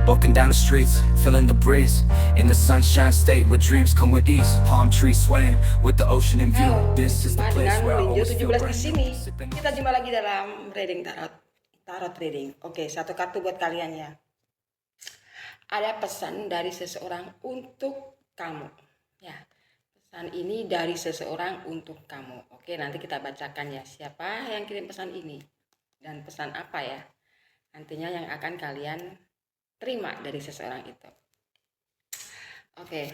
walking down the streets, feeling the breeze. In the sunshine state where dreams come with ease. Palm trees swaying with the ocean in view. Halo, This is the jumpa place dengan where I Linjo always feel 17 brand di new. sini. Sipping on Kita jumpa lagi dalam reading tarot reading. Oke, satu kartu buat kalian ya. Ada pesan dari seseorang untuk kamu. Ya, pesan ini dari seseorang untuk kamu. Oke, nanti kita bacakan ya. Siapa yang kirim pesan ini dan pesan apa ya? Nantinya yang akan kalian terima dari seseorang itu. Oke.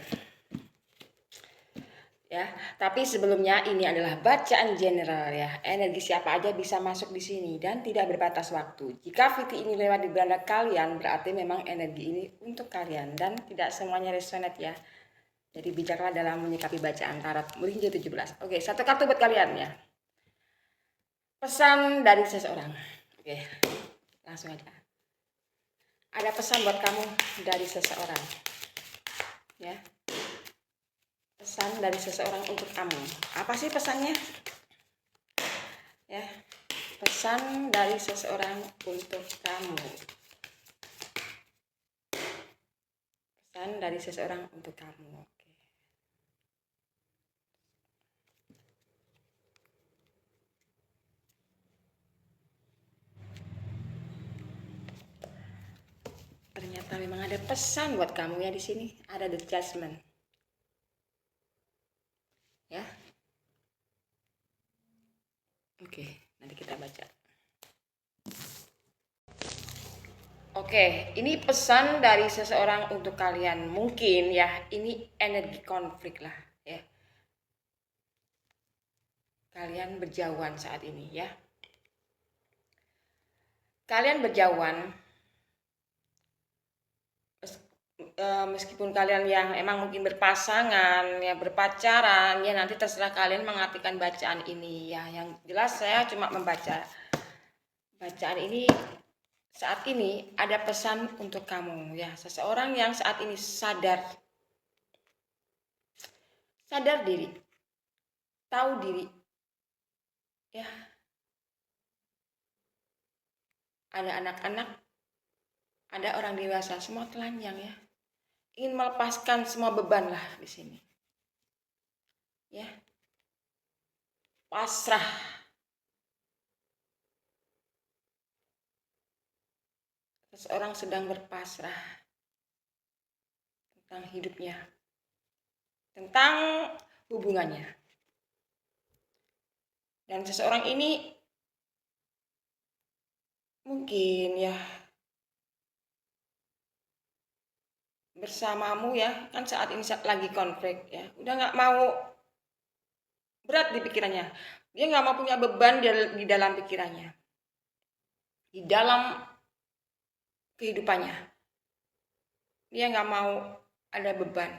Ya, tapi sebelumnya ini adalah bacaan general ya. Energi siapa aja bisa masuk di sini dan tidak berbatas waktu. Jika VT ini lewat di beranda kalian, berarti memang energi ini untuk kalian dan tidak semuanya resonate ya. Jadi bijaklah dalam menyikapi bacaan tarot Murinjo 17. Oke, satu kartu buat kalian ya. Pesan dari seseorang. Oke, langsung aja. Ada pesan buat kamu dari seseorang. Ya. Pesan dari seseorang untuk kamu. Apa sih pesannya? Ya, pesan dari seseorang untuk kamu. Pesan dari seseorang untuk kamu. Oke. Ternyata memang ada pesan buat kamu ya di sini. Ada the judgment. Ya. Oke, nanti kita baca. Oke, ini pesan dari seseorang untuk kalian. Mungkin ya, ini energi konflik lah ya. Kalian berjauhan saat ini ya. Kalian berjauhan meskipun kalian yang emang mungkin berpasangan ya, berpacaran ya, nanti terserah kalian mengartikan bacaan ini ya. Yang jelas saya cuma membaca bacaan ini. Saat ini ada pesan untuk kamu ya, seseorang yang saat ini sadar diri, tahu diri ya. Ada anak-anak, ada orang dewasa, semua telanjang ya. Ingin melepaskan semua beban lah di sini. Ya. Pasrah. Seseorang sedang berpasrah tentang hidupnya, tentang hubungannya. Dan seseorang ini mungkin ya bersamamu ya, kan saat ini lagi konflik ya, udah nggak mau, berat di pikirannya, dia nggak mau punya beban di dalam pikirannya, di dalam kehidupannya, dia nggak mau ada beban.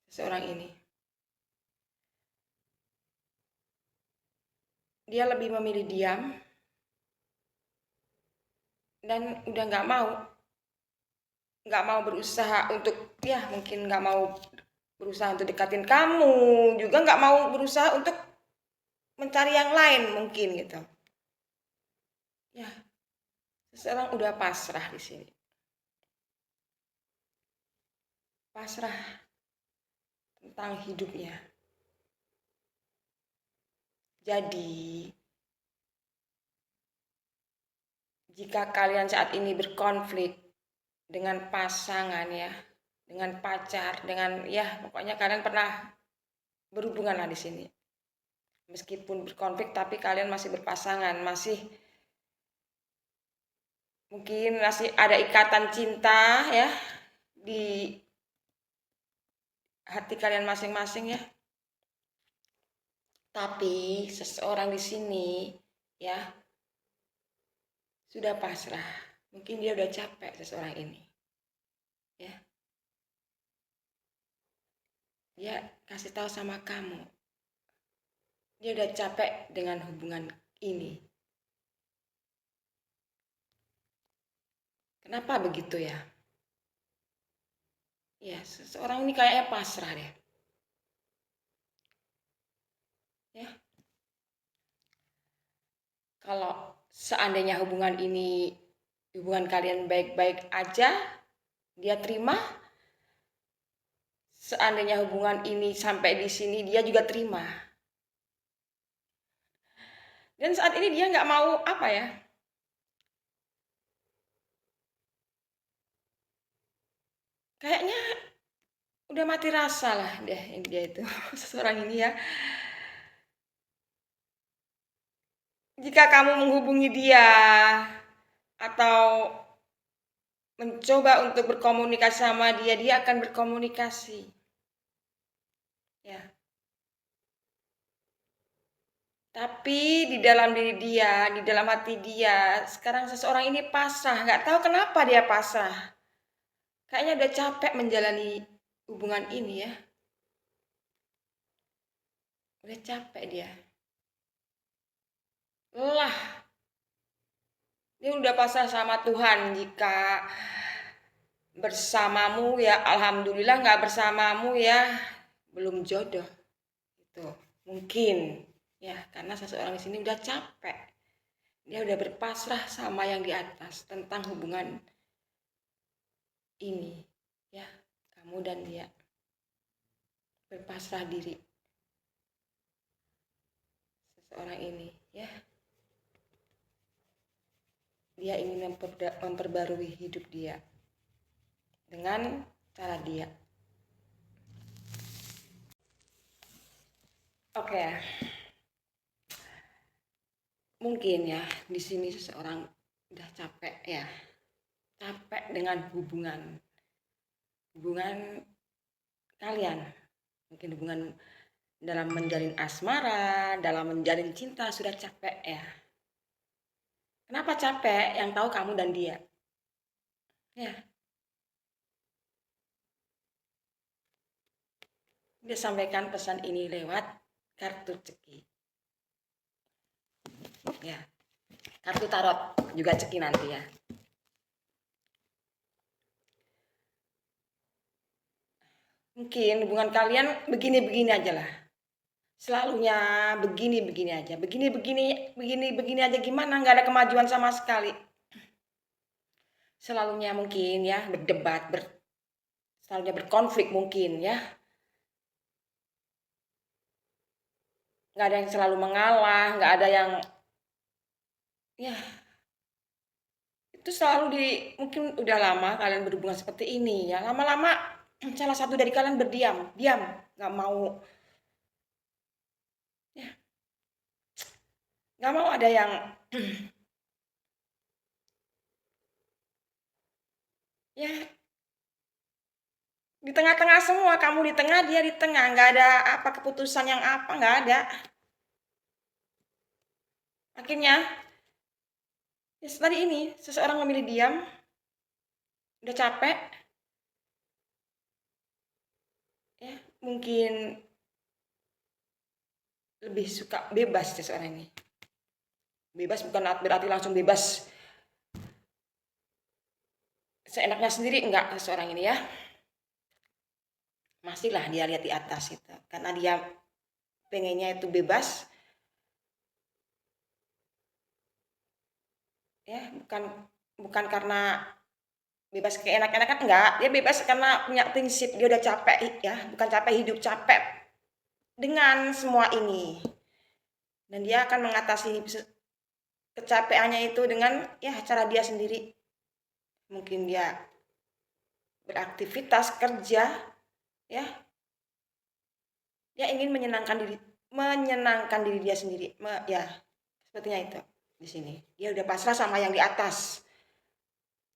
Seseorang ini dia lebih memilih diam dan udah nggak mau berusaha untuk ya, mungkin nggak mau berusaha untuk dekatin kamu, juga nggak mau berusaha untuk mencari yang lain mungkin gitu ya. Seseorang udah pasrah di sini, pasrah tentang hidupnya. Jadi jika kalian saat ini berkonflik dengan pasangan ya, dengan pacar, dengan ya pokoknya kalian pernah berhubungan lah di sini. Meskipun berkonflik tapi kalian masih berpasangan, masih mungkin masih ada ikatan cinta ya di hati kalian masing-masing ya. Tapi seseorang di sini ya sudah pasrah. Mungkin dia udah capek seseorang ini. Ya. Dia kasih tahu sama kamu. Dia udah capek dengan hubungan ini. Kenapa begitu ya? Ya, seseorang ini kayaknya pasrah deh. Ya. Kalau seandainya hubungan ini hubungan kalian baik-baik aja, dia terima. Seandainya hubungan ini sampai di sini, dia juga terima. Dan saat ini dia nggak mau apa ya? Kayaknya udah mati rasa lah dia itu seseorang ini ya. Jika kamu menghubungi dia atau mencoba untuk berkomunikasi sama dia, dia akan berkomunikasi. Ya. Tapi di dalam diri dia, di dalam hati dia, sekarang seseorang ini pasrah. Nggak tahu kenapa dia pasrah. Kayaknya udah capek menjalani hubungan ini ya. Udah capek dia. Lelah. Dia udah pasrah sama Tuhan. Jika bersamamu ya alhamdulillah, nggak bersamamu ya belum jodoh. Itu mungkin ya karena seseorang di sini udah capek. Dia udah berpasrah sama yang di atas tentang hubungan ini ya, kamu dan dia berpasrah diri seseorang ini ya. Dia ingin memperbarui hidup dia dengan cara dia. Oke. Mungkin ya di sini seseorang udah capek ya. Capek dengan hubungan kalian. Mungkin hubungan dalam menjalin asmara, dalam menjalin cinta sudah capek ya. Kenapa capek? Yang tahu kamu dan dia. Ya. Dia sampaikan pesan ini lewat kartu ceki. Ya. Kartu tarot juga ceki nanti ya. Mungkin hubungan kalian begini-begini aja lah. Selalunya begini-begini aja. Begini aja gimana? Nggak ada kemajuan sama sekali. Selalunya mungkin ya berdebat, selalunya berkonflik mungkin ya. Nggak ada yang selalu mengalah, nggak ada yang ya itu selalu mungkin udah lama kalian berhubungan seperti ini ya. Lama-lama salah satu dari kalian diam, nggak mau ya, nggak mau ada yang ya di tengah-tengah semua, kamu di tengah, dia di tengah, nggak ada apa keputusan yang apa, nggak ada. Akhirnya ya, tadi ini seseorang memilih diam, udah capek, ya mungkin lebih suka bebas seseorang ini. Bebas bukan berarti langsung bebas seenaknya sendiri, enggak seseorang ini ya. Masihlah dia lihat di atas itu, karena dia pengennya itu bebas, ya bukan karena bebas keenak-enakan, enggak, dia bebas karena punya prinsip, dia udah capek ya, bukan capek hidup, capek dengan semua ini, dan dia akan mengatasi kecapeannya itu dengan ya cara dia sendiri. Mungkin dia beraktivitas kerja ya, dia ingin menyenangkan diri dia sendiri ya, sepertinya itu di sini dia udah pasrah sama yang di atas.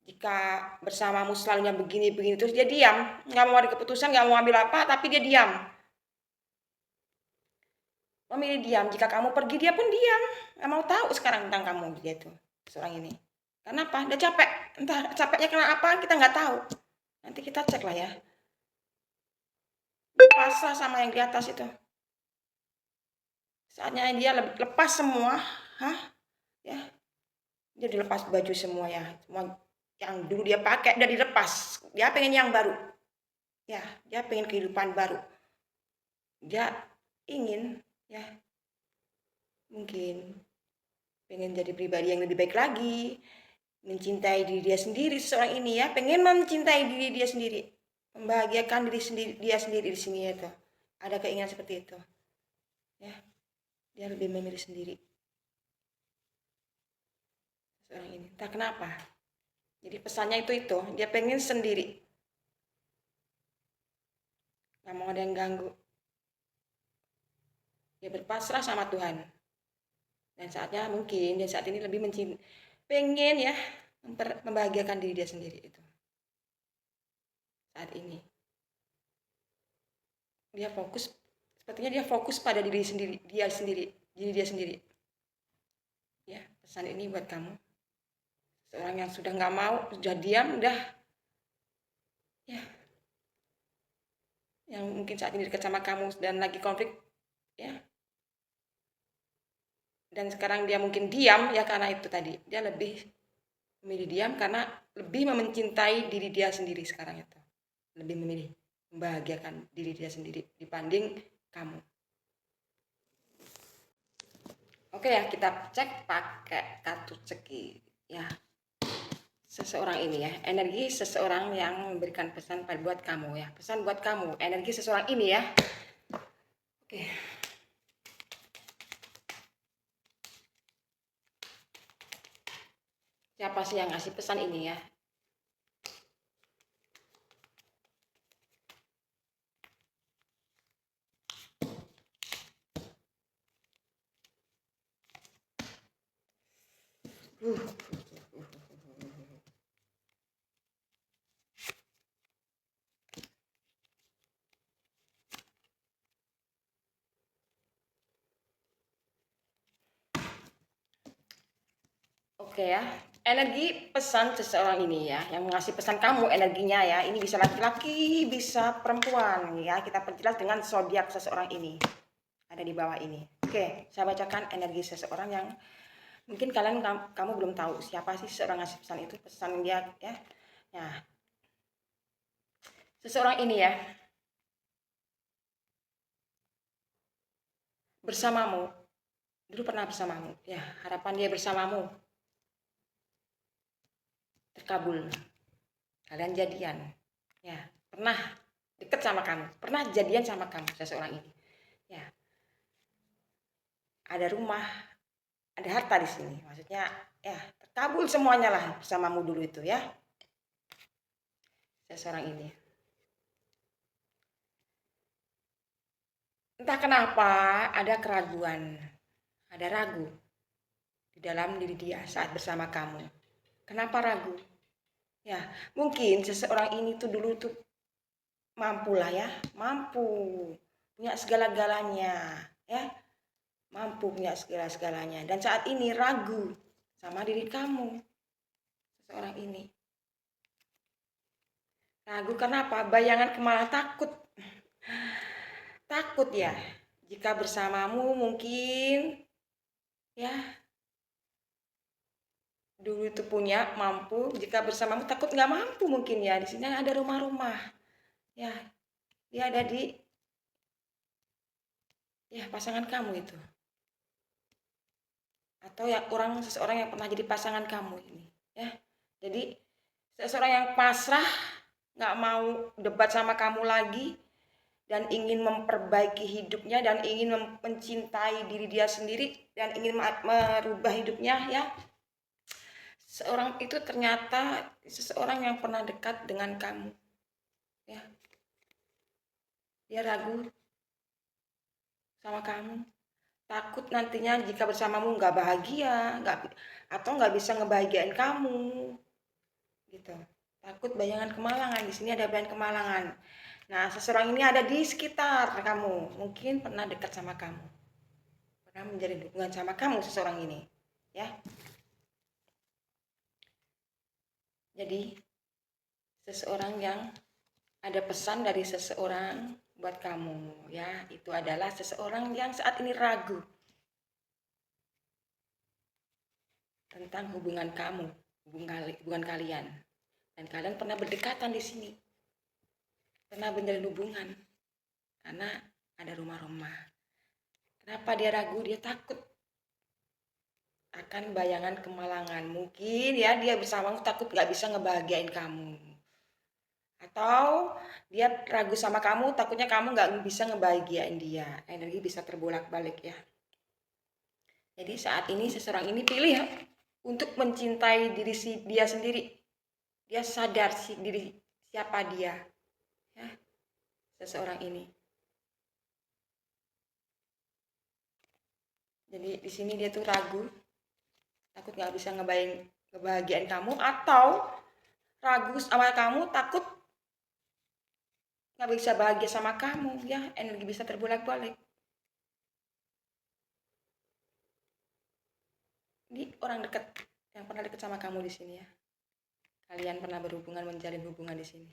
Jika bersamamu selalunya begini terus dia diam, nggak mau ada keputusan, nggak mau ambil apa, tapi dia diam, memilih diam. Jika kamu pergi dia pun diam, nggak mau tahu sekarang tentang kamu. Dia tuh seorang ini kenapa udah capek, entah capeknya karena apa kita nggak tahu, nanti kita cek lah ya. Pasrah sama yang di atas itu, saatnya dia lepas semua. Ya dia dilepas baju semua ya, semua yang dulu dia pakai udah dilepas, dia pengen yang baru ya, dia pengen kehidupan baru, dia ingin ya mungkin pengen jadi pribadi yang lebih baik lagi, mencintai diri dia sendiri. Seseorang ini ya pengen mencintai diri dia sendiri, membahagiakan diri sendiri, dia sendiri di sini ya tuh. Ada keinginan seperti itu ya, dia lebih memilih sendiri seorang ini, entah kenapa. Jadi pesannya itu dia pengen sendiri, nggak mau ada yang ganggu. Dia berpasrah sama Tuhan, dan saatnya mungkin dia saat ini lebih pengen ya membahagiakan diri dia sendiri itu. Saat ini dia fokus, sepertinya dia fokus pada diri dia sendiri ya. Pesan ini buat kamu, seorang yang sudah nggak mau, sudah diam, udah ya, yang mungkin saat ini dekat sama kamu dan lagi konflik ya, dan sekarang dia mungkin diam ya, karena itu tadi dia lebih memilih diam karena lebih mencintai diri dia sendiri sekarang itu, lebih memilih membahagiakan diri dia sendiri dibanding kamu. Oke ya, kita cek pakai kartu ceki ya. Seseorang ini ya, energi seseorang yang memberikan pesan buat kamu ya, pesan buat kamu, energi seseorang ini ya. Oke. Siapa sih yang ngasih pesan ini ya? Oke ya, energi pesan seseorang ini ya, yang mengasih pesan kamu energinya ya, ini bisa laki-laki, bisa perempuan ya. Kita perjelas dengan zodiak seseorang ini, ada di bawah ini. Oke, saya bacakan energi seseorang yang mungkin kamu belum tahu siapa sih seseorang ngasih pesan itu, pesan dia ya. Nah, seseorang ini ya, bersamamu, dulu pernah bersamamu ya, harapan dia bersamamu terkabul, kalian jadian ya, pernah deket sama kamu, pernah jadian sama kamu seseorang ini ya. Ada rumah, ada harta di sini, maksudnya ya terkabul semuanya lah bersamamu dulu itu ya, seseorang ini. Entah kenapa ada keraguan, ada ragu di dalam diri dia saat bersama kamu. Kenapa ragu? Ya, mungkin seseorang ini tuh dulu tuh mampu lah ya, mampu punya segala-galanya ya, mampu punya segala-galanya, dan saat ini ragu sama diri kamu. Seseorang ini ragu karena apa? Bayangan malah takut ya, jika bersamamu mungkin ya dulu itu punya mampu, jika bersamamu takut nggak mampu mungkin ya. Di sini ada rumah-rumah ya, dia ada di ya pasangan kamu itu, atau ya seseorang yang pernah jadi pasangan kamu ini ya. Jadi seseorang yang pasrah, nggak mau debat sama kamu lagi, dan ingin memperbaiki hidupnya, dan ingin mencintai diri dia sendiri, dan ingin merubah hidupnya ya. Seorang itu ternyata seseorang yang pernah dekat dengan kamu ya, dia ragu sama kamu, takut nantinya jika bersamamu nggak bahagia, atau nggak bisa ngebahagiain kamu gitu. Takut bayangan kemalangan, di sini ada bayangan kemalangan. Nah, seseorang ini ada di sekitar kamu, mungkin pernah dekat sama kamu, pernah menjalin hubungan sama kamu seseorang ini ya. Jadi seseorang yang ada pesan dari seseorang buat kamu ya, itu adalah seseorang yang saat ini ragu tentang hubungan kamu, hubungan kalian, dan kalian pernah berdekatan di sini, pernah menjalin hubungan, karena ada rumah-rumah. Kenapa dia ragu? Dia takut akan bayangan kemalangan. Mungkin ya dia bersamamu takut gak bisa ngebahagiain kamu. Atau dia ragu sama kamu, takutnya kamu gak bisa ngebahagiain dia. Energi bisa terbolak-balik ya. Jadi saat ini seseorang ini pilih untuk mencintai diri dia sendiri. Dia sadar diri siapa dia. Ya, seseorang ini. Jadi di sini dia tuh ragu, takut nggak bisa ngebahagiain kamu, atau ragu sama kamu, takut nggak bisa bahagia sama kamu. Ya, energi bisa terbolak-balik. Ini orang dekat yang pernah dekat sama kamu di sini ya. Kalian pernah berhubungan, menjalin hubungan di sini.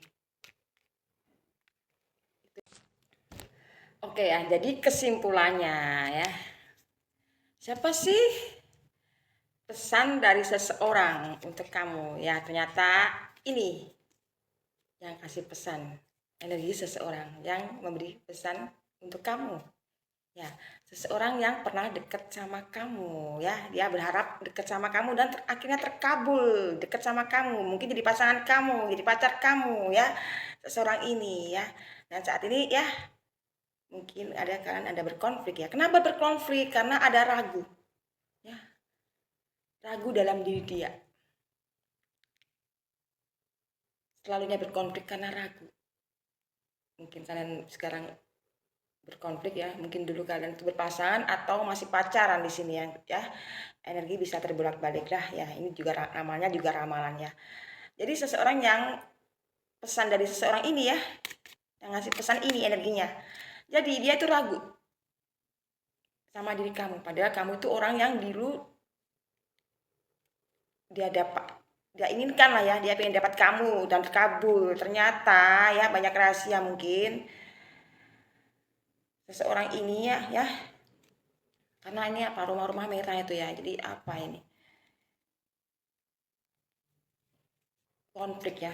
Oke ya, jadi kesimpulannya ya. Siapa sih pesan dari seseorang untuk kamu? Ya, ternyata ini yang kasih pesan. Energi seseorang yang memberi pesan untuk kamu. Ya, seseorang yang pernah dekat sama kamu ya. Dia berharap dekat sama kamu dan akhirnya terkabul dekat sama kamu. Mungkin jadi pasangan kamu, jadi pacar kamu ya. Seseorang ini ya. Dan saat ini ya mungkin kalian ada berkonflik ya. Kenapa berkonflik? Karena ada ragu. Ya. Ragu dalam diri dia. Selalunya berkonflik karena ragu. Mungkin kalian sekarang berkonflik ya. Mungkin dulu kalian itu berpasangan atau masih pacaran di sini ya. Energi bisa terbolak-balik lah ya. Ini juga namanya juga ramalan ya. Jadi seseorang yang pesan dari seseorang ini ya, yang ngasih pesan ini energinya. Jadi dia itu ragu sama diri kamu. Padahal kamu itu orang yang dulu dia inginkan lah ya. Dia pengen dapat kamu dan terkabul. Ternyata ya banyak rahasia mungkin. Seseorang ini ya. Karena ini apa, rumah-rumah merah itu ya. Jadi apa ini? Konflik ya.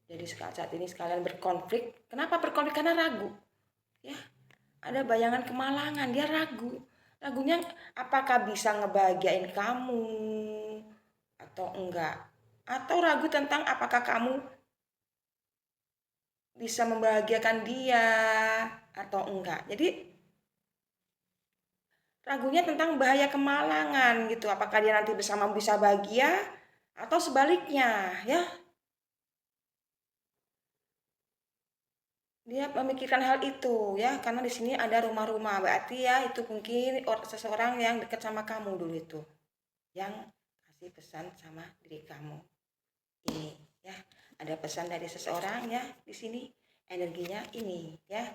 Jadi saat ini sekalian berkonflik. Kenapa berkonflik? Karena ragu. Ya, ada bayangan kemalangan. Dia ragu. Ragunya apakah bisa ngebahagiain kamu atau enggak? Atau ragu tentang apakah kamu bisa membahagiakan dia atau enggak. Jadi ragunya tentang bahaya kemalangan gitu. Apakah dia nanti bersama bisa bahagia atau sebaliknya ya. Dia memikirkan hal itu ya, karena di sini ada rumah-rumah, berarti ya itu mungkin seseorang yang dekat sama kamu dulu itu, yang kasih pesan sama diri kamu ini ya. Ada pesan dari seseorang ya di sini, energinya ini ya.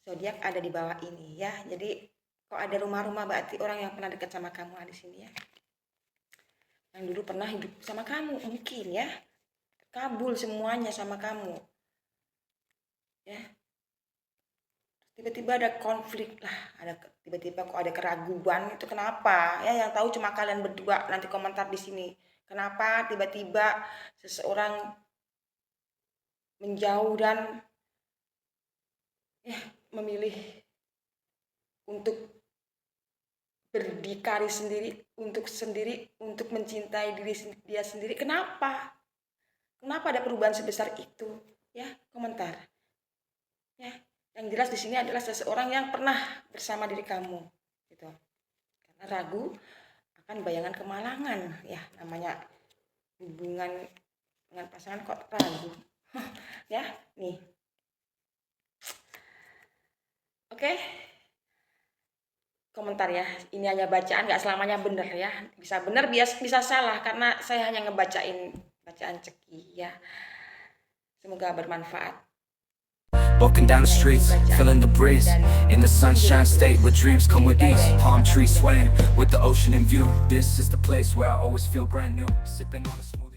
Zodiak ada di bawah ini ya. Jadi kok ada rumah-rumah berarti orang yang pernah dekat sama kamu di sini ya. Yang dulu pernah hidup sama kamu mungkin ya. Kabul semuanya sama kamu. Ya, tiba-tiba ada konflik lah, tiba-tiba kok ada keraguan, itu kenapa ya? Yang tahu cuma kalian berdua. Nanti komentar di sini kenapa tiba-tiba seseorang menjauh dan ya memilih untuk berdikari sendiri, untuk mencintai diri dia sendiri. Kenapa ada perubahan sebesar itu ya? Komentar ya. Yang jelas di sini adalah seseorang yang pernah bersama diri kamu gitu. Karena ragu akan bayangan kemalangan ya, namanya hubungan dengan pasangan kok ragu. Ya, nih. Oke. Komentar ya. Ini hanya bacaan, nggak selamanya benar ya. Bisa benar, bisa salah karena saya hanya ngebacain bacaan ceki ya. Semoga bermanfaat. Walking down the streets, feeling the breeze. In the sunshine state where dreams come with ease. Palm trees swaying with the ocean in view. This is the place where I always feel brand new. Sipping on a smooth